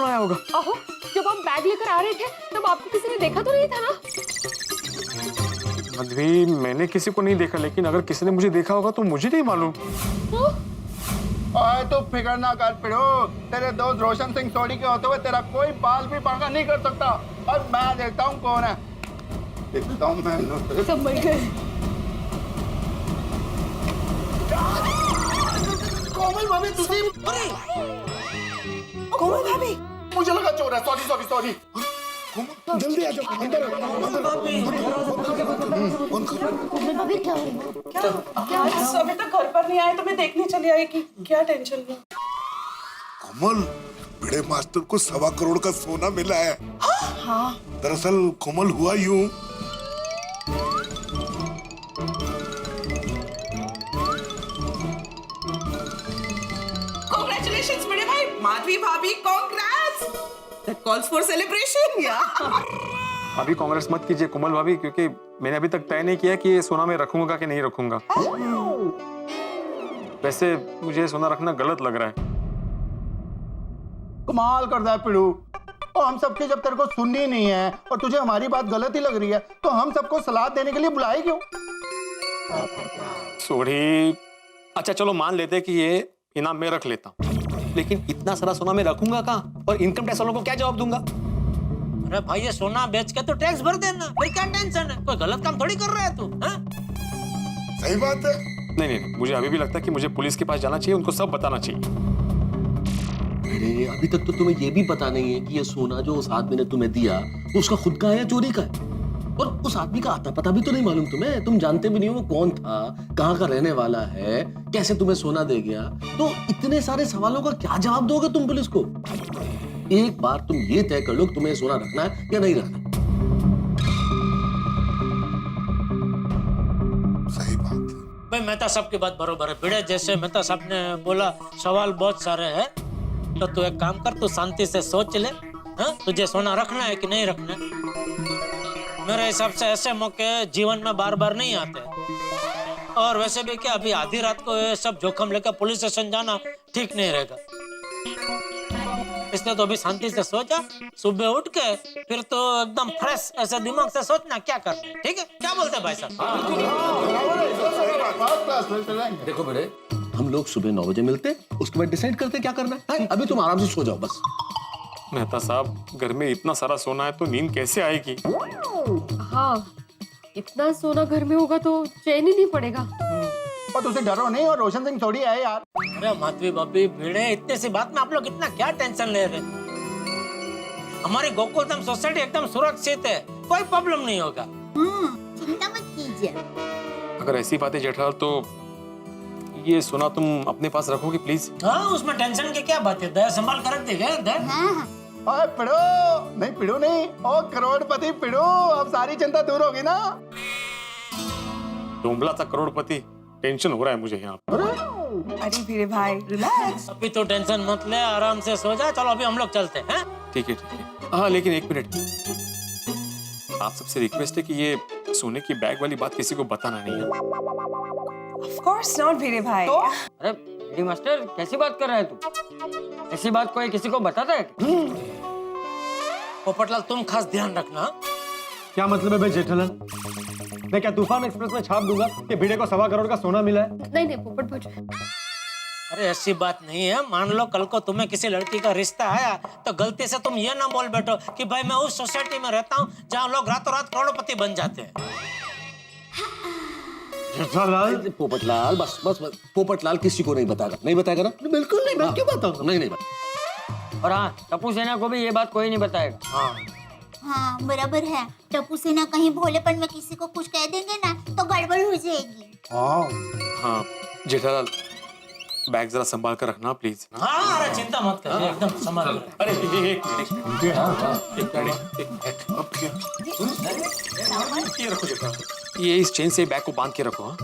सुनाया होगा। अहो, जब आप बैग लेकर आ रहे थे तब आपको किसी ने देखा तो नहीं था ना? माधवी, मैंने किसी को नहीं देखा, लेकिन अगर किसी ने मुझे देखा होगा तो मुझे नहीं मालूम। ओए तू फिक्र ना कर पिड़ो, तेरे दोस्त रोशन सिंह सोडी के होते हुए तेरा कोई बाल भी बांका नहीं कर सकता। और मैं देखता हूँ कौन है, देखता हूँ मैं। संभल कर। कोमल भाभी तुझे, अरे कोमल भाभी, मुझे लगा चोर है। Sorry sorry sorry. जल्दी आ जाओ, अंदर आओ। आज अभी तक घर पर नहीं आए तो मैं देखने चली आई कि क्या टेंशन है। कोमल, बड़े मास्टर को 1.25 करोड़ का सोना मिला है। हाँ दरअसल कोमल हुआ यूं, कांग्रेचुलेशंस बड़े भाई, माधवी भाभी, congrats. That calls for celebration. या अभी कांग्रेस मत कीजिए कोमल भाभी, क्योंकि मैंने अभी तक तय नहीं किया कि ये सोना मैं रखूंगा कि नहीं रखूंगा। वैसे मुझे सोना रखना गलत लग रहा है। कमाल करता है पिड़ू। और हम सबकी जब तेरे को सुननी नहीं है और तुझे हमारी बात गलत ही लग रही है तो हम सबको सलाह देने के लिए बुलाए क्यों? सॉरी। अच्छा चलो मान लेते हैं कि ये इनाम मैं रख लेता हूँ, लेकिन इतना सारा सोना मैं रखूंगा कहाँ और इनकम टैक्स वालों को क्या जवाब दूंगा? अरे भाई ये सोना बेच के तो टैक्स भर देना, फिर क्या टेंशन है? कोई गलत काम थोड़ी कर रहा है तू। सही बात है। नहीं नहीं, मुझे अभी भी लगता है कि मुझे पुलिस के पास जाना चाहिए, उनको सब बताना चाहिए। अरे अभी तक तो तुम्हें ये भी पता नहीं है कि ये सोना जो उस आदमी ने तुम्हें दिया वो उसका खुद का है या चोरी का है। और उस आदमी का आता पता भी तो नहीं मालूम तुम्हें, तुम जानते भी नहीं हो वो कौन था, कहाँ का रहने वाला है, कैसे तुम्हें सोना दे गया। तो इतने सारे सवालों का क्या जवाब दोगे तुम पुलिस को? एक बार तुम ये तय कर लो कि तुम्हें सोना रखना है या नहीं रखना। सही बात है। भाई मेहता साहब की बात बरोबर है। भिड़े जैसे मेहता साहब ने बोला सवाल बहुत सारे हैं, तो तू एक काम कर, तू शांति से सोच ले। हाँ, तुझे सोना रखना है कि नहीं रखना है? मेरे हिसाब से ऐसे मौके जीवन में बार बार नहीं आते। और वैसे भी क्या अभी आधी रात को ये सब जोखम लेकर पुलिस स्टेशन जाना ठीक नहीं रहेगा। इसलिए तो अभी शांति से सोचा, सुबह उठ के फिर तो एकदम फ्रेश ऐसे दिमाग से सोचना क्या करना है। ठीक है, क्या बोलते हैं भाई साहब? देखो बेटे, हम लोग सुबह 9 बजे मिलते, उसके बाद डिसाइड करते क्या करना है। अभी तुम आराम से सो जाओ बस। मेहता साहब, घर में इतना सारा सोना है तो नींद कैसे आएगी? हाँ, इतना सोना घर में होगा तो चैन ही नहीं पड़ेगा। और तुझे डरो नहीं, और रोशन सिंह सोडी है यार। अरे माधवी भाभी, भिड़े इतने सी बात में आप लोग इतना क्या टेंशन ले रहे? हमारी गोकुलधाम सोसाइटी एकदम सुरक्षित है, कोई प्रॉब्लम नहीं होगा। चिंता मत कीजिए। अगर ऐसी बातें जेठालाल, तो ये सोना तुम अपने पास रखोगे प्लीज? हाँ, उसमें टेंशन की क्या बात है? दया संभाल कर रख देगा। हाँ ओए पिड़ो, नहीं पिड़ो नहीं, ओ करोड़पति पिड़ो, अब सारी चिंता दूर होगी ना। डोंबला था करोड़पति, टेंशन हो रहा है मुझे यहाँ। अरे भिड़े भाई रिलैक्स। अभी तो टेंशन मत ले, आराम से सो जा। चलो अभी हम लोग चलते हैं। ठीक है ठीक है। हाँ लेकिन एक मिनट, आप सबसे रिक्वेस्ट है कि ये सोने की बैग वाली बात किसी को बताना नहीं है। ऑफ कोर्स नॉट भिड़े भाई। अरे डी मास्टर, कैसी बात कर रहा है तू? ऐसी बात कोई किसी को बताता है? पोपटलाल, तुम खास ध्यान रखना। क्या मतलब है भाई जेठालाल? मैं क्या तूफान एक्सप्रेस में छाप दूंगा कि भिड़े को 1.25 करोड़ का सोना मिला है? नहीं नहीं पोपट भज, अरे ऐसी बात नहीं है। मान लो कल को तुम्हें किसी लड़की का रिश्ता आया तो गलती से तुम ये ना बोल बैठो कि भाई मैं उस सोसाइटी में रहता हूँ जहाँ लोग रातों रात करोड़पति बन जाते हैं। जेठालाल, पोपटलाल बस बस बस, पोपटलाल किसी को नहीं बताएगा, नहीं बताएगा ना? बिल्कुल नहीं, मैं क्यों बताऊंगा? नहीं नहीं। और हाँ, टप्पू सेना को भी ये बात कोई नहीं बताएगा। हाँ, हाँ बराबर है। टप्पू सेना कहीं भोलेपन में किसी को कुछ कह देंगे ना तो गड़बड़ हो जाएगी। हाँ जेठालाल, बैग जरा संभाल कर रखना प्लीज। हाँ, अरे चिंता मत कर, एकदम संभाल। अरे एक ये रखो जेठालाल, ये इस चेन से बैग को बांध के रखो। हाँ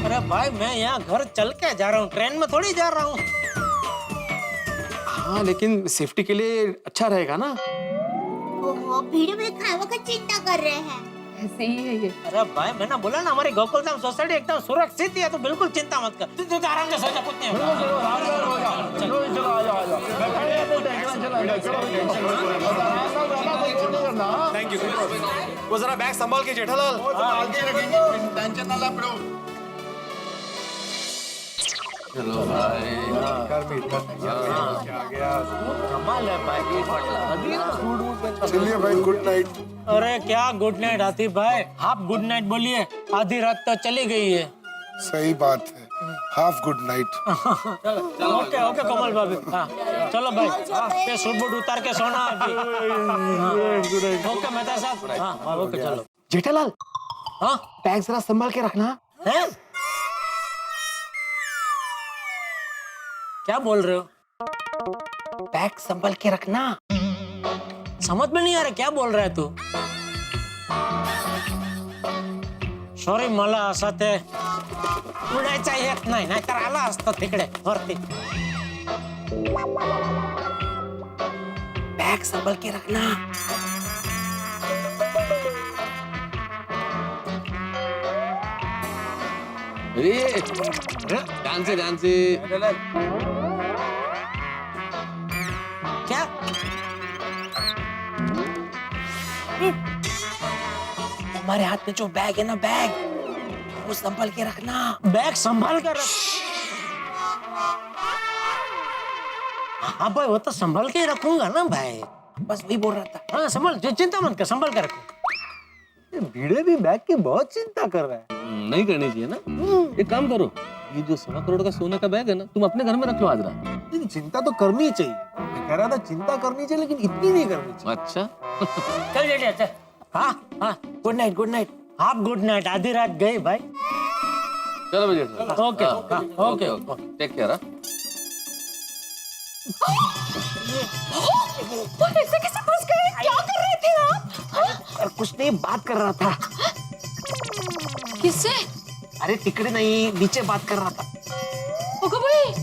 अरे भाई, मैं यहाँ घर चल के जा रहा हूँ, ट्रेन में थोड़ी जा रहा हूँ। हाँ लेकिन सेफ्टी के लिए अच्छा रहेगा ना। ओहो, भीड़ में खावा का चिंता कर रहे हैं। ऐसे ही है ये। अरे भाई मैंने बोला ना हमारी गोकुलधाम सोसाइटी एकदम सुरक्षित ही है, तो बिल्कुल चिंता मत कर। तू आराम से सो जा, कुछ नहीं होगा। Thank you. वो जरा बैग संभाल के जेठालाल। टेंशन ना ला पड़ो। चलो भाई। कमाल है भाई। चलिए भाई, गुड नाइट। अरे क्या गुड नाइट आतिफ भाई, आप गुड नाइट बोलिए, आधी रात तो चली गई है। सही बात है, half good night. Okay okay Komal भाभी, हाँ चलो भाई, ये सूट बूट उतार के सोना अभी। ओके मेहता साहब, हाँ ओके चलो। जेठालाल, हाँ बैग जरा संभाल के रखना। हैं? क्या बोल रहे हो? बैग संभाल के रखना। समझ में नहीं आ रहा क्या बोल रहा है तू? सॉरी मला असं ते उडायचा येत नाही, नाहीतर आला असतं तिकडे वरती. बैग संभाल के रखना। अरे ध्यान से, ध्यान से। क्या? हमारे हाथ में जो बैग है ना, बैग वो संभाल के रखना। बैग संभाल कर रख। हाँ भाई वो तो संभाल के ही रखूंगा ना भाई, बस वही बोल रहा था। हाँ संभाल, चिंता मत कर, संभाल कर रखो। भिड़े भी बैग की बहुत चिंता कर रहा है। नहीं करनी चाहिए ना। एक काम करो, ये जो 1.25 करोड़ का सोने का बैग है ना, तुम अपने घर में रख लो आज रात। लेकिन चिंता तो करनी ही चाहिए। मैं कह रहा था चिंता करनी चाहिए, लेकिन इतनी नहीं करनी चाहिए। अच्छा। चल जेठिया चल। हाँ हाँ गुड नाइट, गुड नाइट। आप गुड नाइट, आधी रात गई भाई। चलो भैया। Okay okay okay. Take care. ऐसे कैसे फंस गए? क्या कर रहे थे आप? और कुछ नहीं, बात कर रहा था। किससे? अरे टिकड़े नहीं, नीचे बात कर रहा था। ओके भाई,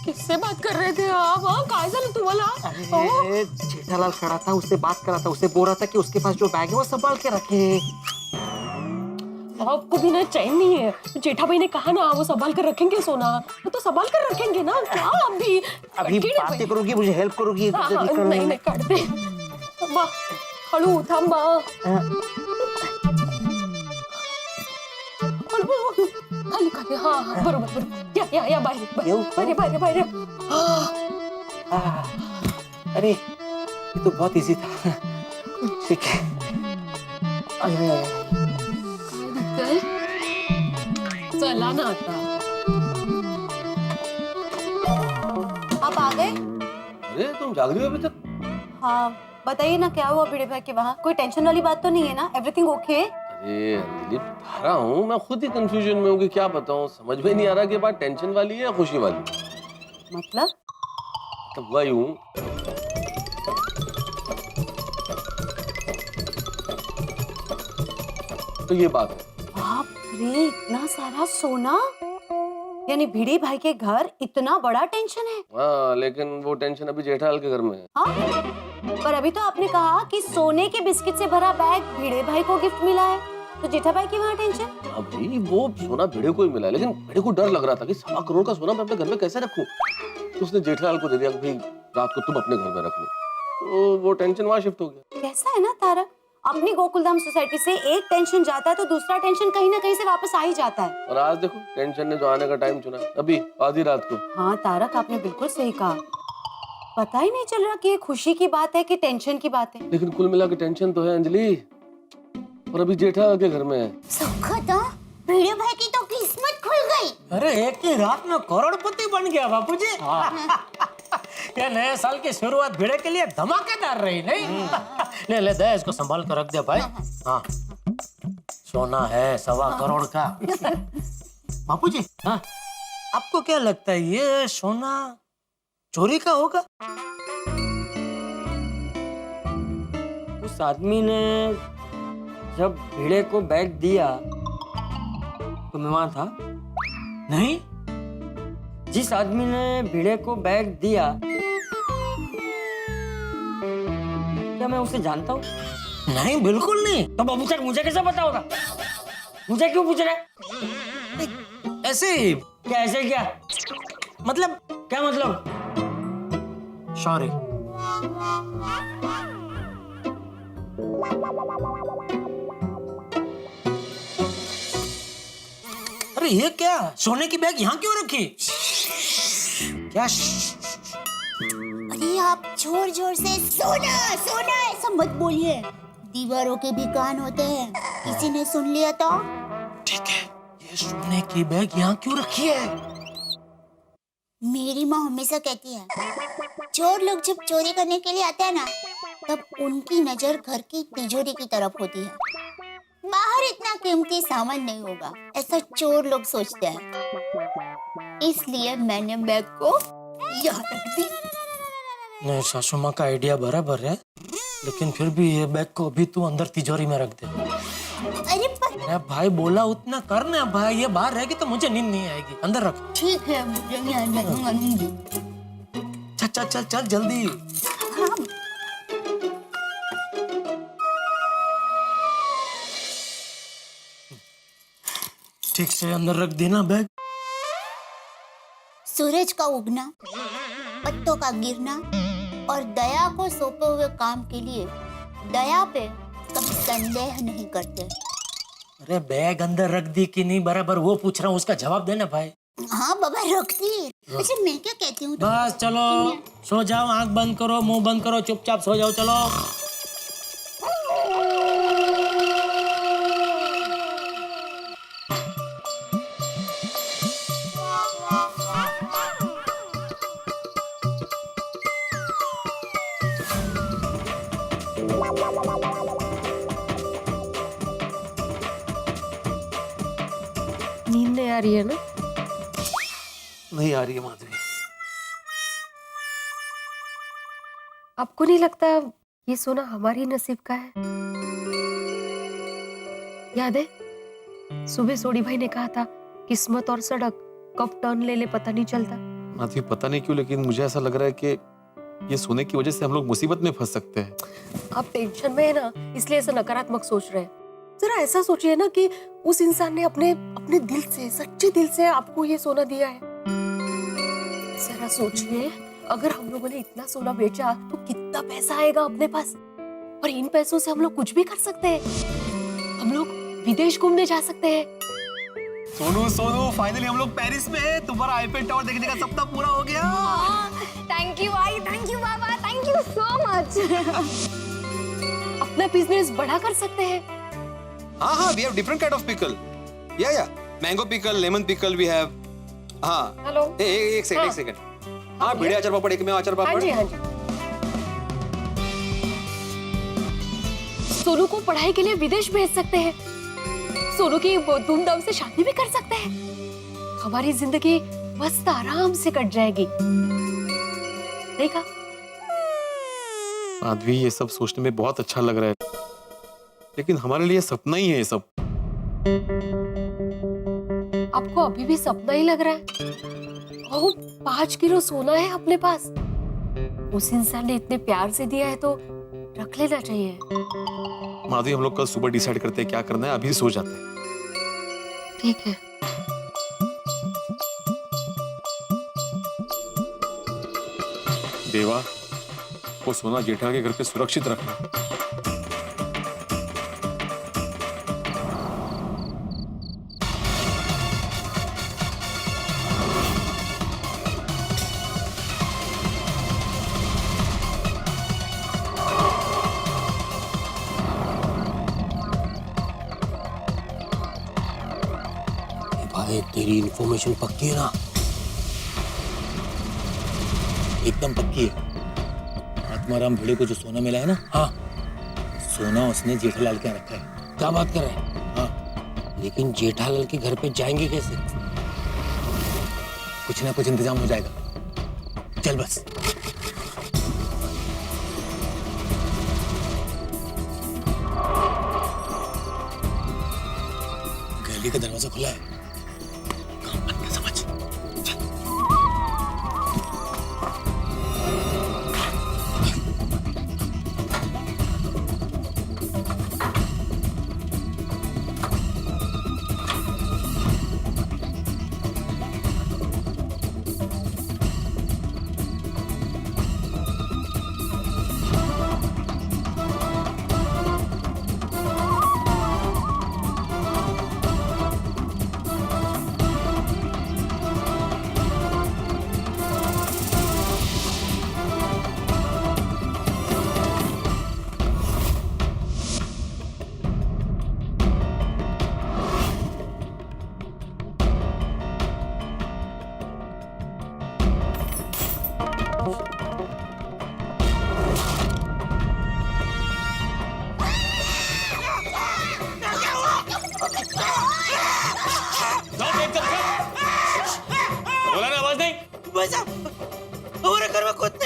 किससे बात कर रहे थे आप? हाँ काय झालं तुम्हाला? अरे जेठालाल खड़ा था, उससे बात कर रहा था, उससे बोल रहा था कि उसके पास जो बैग है वो संभाल के रखे। आपको भी ना चैन नहीं है। जेठा भाई ने कहा ना वो संभाल कर रखेंगे सोना, तो संभाल कर रखेंगे ना। क्या अभी बातें करोगी, मुझे हेल्प करोगी? नहीं नहीं काढते. थांबा, हळू थांबा. खाली खाली, हाँ बरोबर बरोबर. या बाहेर बाहेर. अरे ये तो बहुत इजी था. ठीक है. चला ना आता. आप आ गए? अरे तुम जाग रही हो अभी तक? हाँ बताइए ना, क्या हुआ भिड़े भाई के वहाँ? कोई टेंशन वाली बात तो नहीं है ना? Everything okay? अरे अंजलि बता रहा हूँ, मैं खुद ही कंफ्यूजन में हूँ कि क्या बताऊँ. समझ में नहीं आ रहा कि बात टेंशन वाली है या खुशी वाली. मतलब? तब हुआ यूं, तो ये बात है. बाप रे, इतना सारा सोना? यानी भिड़े भाई के घर इतना बड़ा टेंशन है? हाँ, लेकिन वो टेंशन अभी जेठालाल के घर में है. हाँ? पर अभी तो आपने कहा कि सोने के बिस्किट से भरा बैग भिड़े भाई को गिफ्ट मिला है, तो जेठा भाई की वहाँ टेंशन? अभी वो सोना भिड़े को ही मिला है, लेकिन भिड़े को डर लग रहा था कि 1.25 करोड़ का सोना मैं अपने घर में कैसे रखूं. तो उसने जेठालाल को दे दिया कि भाई रात को तुम अपने घर में रख लो. तो वो टेंशन वहाँ शिफ्ट हो गया. कैसा है ना तारक, अपनी गोकुलधाम सोसाइटी से एक टेंशन जाता है तो दूसरा टेंशन कहीं ना कहीं से वापस आ ही जाता है. और आज देखो टेंशन ने जो आने का टाइम चुना अभी आधी रात को. हाँ तारक, आपने बिल्कुल सही कहा. पता ही नहीं चल रहा कि ये खुशी की बात है कि टेंशन की बात है. लेकिन कुल मिला के टेंशन तो है अंजलि, और अभी जेठालाल के घर में है. सुखद, भिड़े भाई की तो किस्मत खुल गई. अरे एक ही रात में करोड़पति बन गया बापूजी. ये नए साल की शुरुआत भिड़े के लिए धमाकेदार रही नहीं? ले दे, इसको संभाल कर रख दे भाई. हाँ सोना है 1.25 करोड़ का. बापूजी, हाँ आपको क्या लगता है ये सोना चोरी का होगा? उस आदमी ने जब भिड़े को बैग दिया तो मैं वहां था नहीं. जिस आदमी ने भिड़े को बैग दिया, क्या मैं उसे जानता हूँ? नहीं बिल्कुल नहीं। तो बाबू सर मुझे कैसे पता होगा? मुझे क्यों पूछ रहे? ऐसे ही। कैसे क्या? मतलब क्या मतलब? सॉरी। अरे ये क्या, सोने की बैग यहाँ क्यों रखी? क्या? अरे आप जोर जोर से सोना सोना ऐसा मत बोलिए, दीवारों के भी कान होते हैं, किसी ने सुन लिया तो? ठीक है, ये सोने की बैग यहाँ क्यों रखी है? मेरी माँ हमेशा कहती है, चोर लोग जब चोरी करने के लिए आते हैं ना, तब उनकी नजर घर की तिजोरी की तरफ होती है, बाहर इतना कीमती सामान नहीं होगा, ऐसा चोर लोग सोचते हैं। इसलिए मैंने बैग को यहाँ रख दी। नहीं, सासू माँ का आइडिया बराबर है, लेकिन फिर भी ये बैग को अभी तू अंदर तिजोरी में रख दे। अरे मेरा भाई बोला उतना करना भाई, ये बाहर रहेगी तो मुझे नींद नहीं आएगी, अंदर रख। ठीक है, मुझे यहाँ रखूंगी। चल चल चल चल जल्दी। हाँ। ठीक से अंदर रख देना बैग। सूरज का उगना, पत्तों का गिरना और दया को सौंपे हुए काम के लिए दया पे कभी संदेह नहीं करते। अरे बैग अंदर रख दी कि नहीं बराबर वो पूछ रहा हूँ, उसका जवाब देना भाई। हाँ बाबा रख दी। अच्छा मैं क्या कहती हूँ? बस चलो सो जाओ, आंख बंद करो, मुंह बंद करो, चुपचाप सो जाओ, चलो। नींद नहीं आ रही है ना? नहीं आ रही है माधवी। आपको नहीं लगता ये सोना हमारी नसीब का है? याद है सुबह सोडी भाई ने कहा था, किस्मत और सड़क कब टर्न ले ले पता नहीं चलता। माधवी पता नहीं क्यों, लेकिन मुझे ऐसा लग रहा है कि ये सोने की वजह से हम लोग मुसीबत में फंस सकते हैं। आप टेंशन में है ना, इसलिए ऐसा नकारात्मक सोच रहे हैं। जरा ऐसा सोचिए ना कि उस इंसान ने अपने दिल से, सच्चे दिल से आपको ये सोना दिया है। जरा सोचिए, अगर हम लोगों ने इतना सोना बेचा तो कितना पैसा आएगा अपने पास, और इन पैसों से हम लोग कुछ भी कर सकते हैं। हम लोग विदेश घूमने जा सकते हैं। सोनू सोनू फाइनली हम लोग पेरिस में हैं। तुम्हारा आईफेल टावर देखने का सपना पूरा हो गया। Thank you I, thank you Baba, thank you so much. अपना बिजनेस बड़ा कर सकते हैं। हाँ, we have different kind of pickle. Yeah. Mango pickle, lemon pickle we have. हाँ. हेलो। एक सेकंड. हाँ, भिड़े अचार पापड़, एक में अचार पापड़. हाँ जी। सोनू को पढ़ाई के लिए विदेश भेज सकते हैं। सोनू की धूमधाम से शादी भी कर सकते हैं। हमारी जिंदगी मस्त आराम से कट जाएगी। देखा? माधवी ये सब सोचने में बहुत अच्छा लग रहा है, लेकिन हमारे लिए सपना ही है ये सब। आपको अभी भी सपना ही लग रहा है? ओह, 5 किलो सोना है अपने पास। उस इंसान ने इतने प्यार से दिया है तो रख लेना चाहिए। माधवी हम लोग कल सुबह डिसाइड करते हैं क्या करना है, अभी सो जाते हैं। ठीक है। देवा, वो सोना जेठा के घर पे सुरक्षित रखना। भाई तेरी इन्फॉर्मेशन पक्की है ना? एकदम पक्की है। आत्माराम भिड़े को जो सोना मिला है ना, हाँ, सोना उसने जेठालाल के यहाँ रखा है। क्या बात कर रहे हैं? हाँ, लेकिन जेठालाल के घर पे जाएंगे कैसे? कुछ ना कुछ इंतजाम हो जाएगा। चल बस। गैलरी का दरवाजा खुला है, काम बंद कर समझ। चल।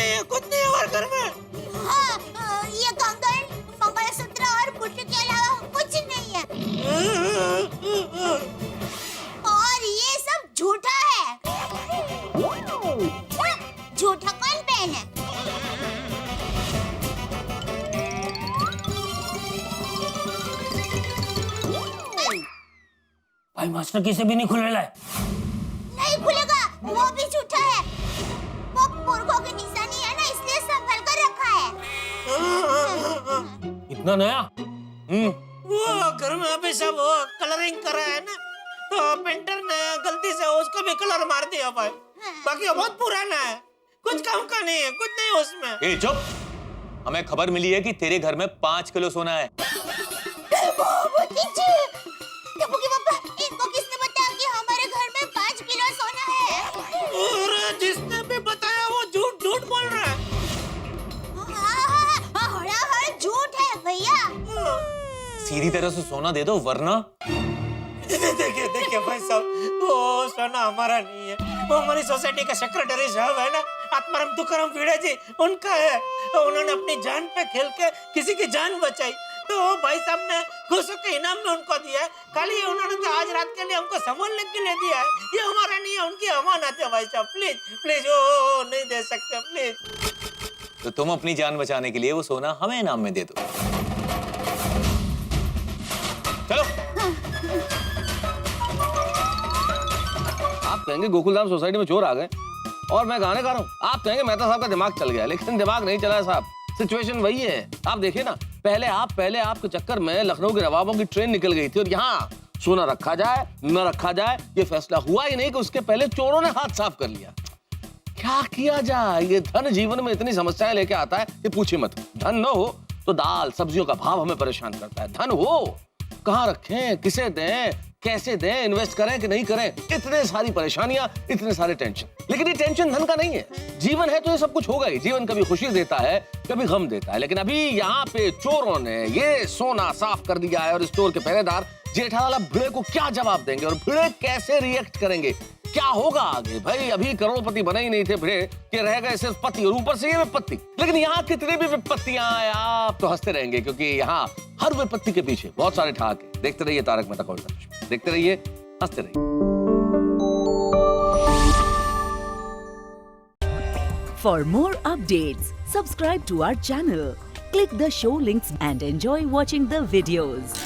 नहीं है, कुछ नहीं है हमारे घर में। हाँ, ये कंगन, मंगलसूत्र और बुट्टी के अलावा कुछ नहीं है। और ये सब झूठा है। झूठा कौन पहने? भाई मास्टर किसे भी नहीं खुलेला है। नहीं खुलेगा, वो भी झूठा है। वो पुरखों की निशानी है ना, इसलिए संभल कर रखा है। इतना नया? वो घर में अभी सब वो कलरिंग कर रहा है ना, तो पेंटर ने गलती से उसको भी कलर मार दिया भाई। बाकी वो बहुत पुराना है, कुछ काम का नहीं है, कुछ नहीं है उसमें। ए चुप, हमें खबर मिली है कि तेरे घर में 5 किलो सोना है। इनको किसने बताया कि हमारे घर में 5 किलो सोना है? और जिसने भी बताया वो झूठ झूठ बोल रहा है। हाँ, झूठ है भैया। सीधी तरह से सोना दे दो वरना। देखिए भाई साहब, वो सोना हमारा नहीं है, वो हमारी सोसाइटी का सेक्रेटरी साहब है ना, आत्माराम तुकाराम भिड़े जी, उनका है। तो उन्होंने अपनी जान पे खेल के किसी की जान बचाई, तो भाई साहब ने खुश के इनाम में उनको दिया है। खाली उन्होंने तो आज रात के लिए हमको संभालने के लिए दिया है, ये हमारा नहीं है, उनकी अमानत है भाई साहब। प्लीज प्लीज, ओ नहीं दे सकते प्लीज। तो तुम अपनी जान बचाने के लिए वो सोना हमें इनाम में दे दो। चलो। आप कहेंगे गोकुलधाम सोसाइटी में चोर आ गए और मैं गाने गा रहा हूँ। आप कहेंगे मेहता साहब का दिमाग चल गया, लेकिन दिमाग नहीं चला है साहब। सिचुएशन वही है। आप देखिए ना, पहले आपके चक्कर में लखनऊ के नवाबों की ट्रेन निकल गई थी और यहाँ सोना रखा जाए न रखा जाए ये फैसला हुआ ही नहीं कि उसके पहले चोरों ने हाथ साफ कर लिया। क्या किया जाए? ये धन जीवन में इतनी समस्याएं लेके आता है कि पूछिए मत। धन न हो तो दाल सब्जियों का भाव हमें परेशान करता है। धन हो, कहाँ रखें, किसे दें, कैसे दें, इन्वेस्ट करें कि नहीं करें, इतने सारी परेशानियां, इतने सारे टेंशन। लेकिन ये टेंशन धन का नहीं है। जीवन है तो ये सब कुछ होगा ही। जीवन कभी खुशी देता है, कभी गम देता है। लेकिन अभी यहाँ पे चोरों ने ये सोना साफ कर दिया है और स्टोर के पहरेदार जेठालाल अब भिड़े को क्या जवाब देंगे और भिड़े कैसे रिएक्ट करेंगे, क्या होगा आगे? भाई अभी करोड़पति बने ही नहीं थे भिड़े कि रह गए सिर्फ पति और ऊपर से ये विपत्ति। लेकिन यहाँ कितनी भी विपत्तियां आए आप तो हंसते रहेंगे, क्योंकि यहाँ हर विपत्ति के पीछे बहुत सारे ठहाके हैं। देखते रहिए तारक मेहता का उल्टा चश्मा, देखते रहिए, हंसते रहिए। For more updates, subscribe to our channel, click the show links and enjoy watching the videos.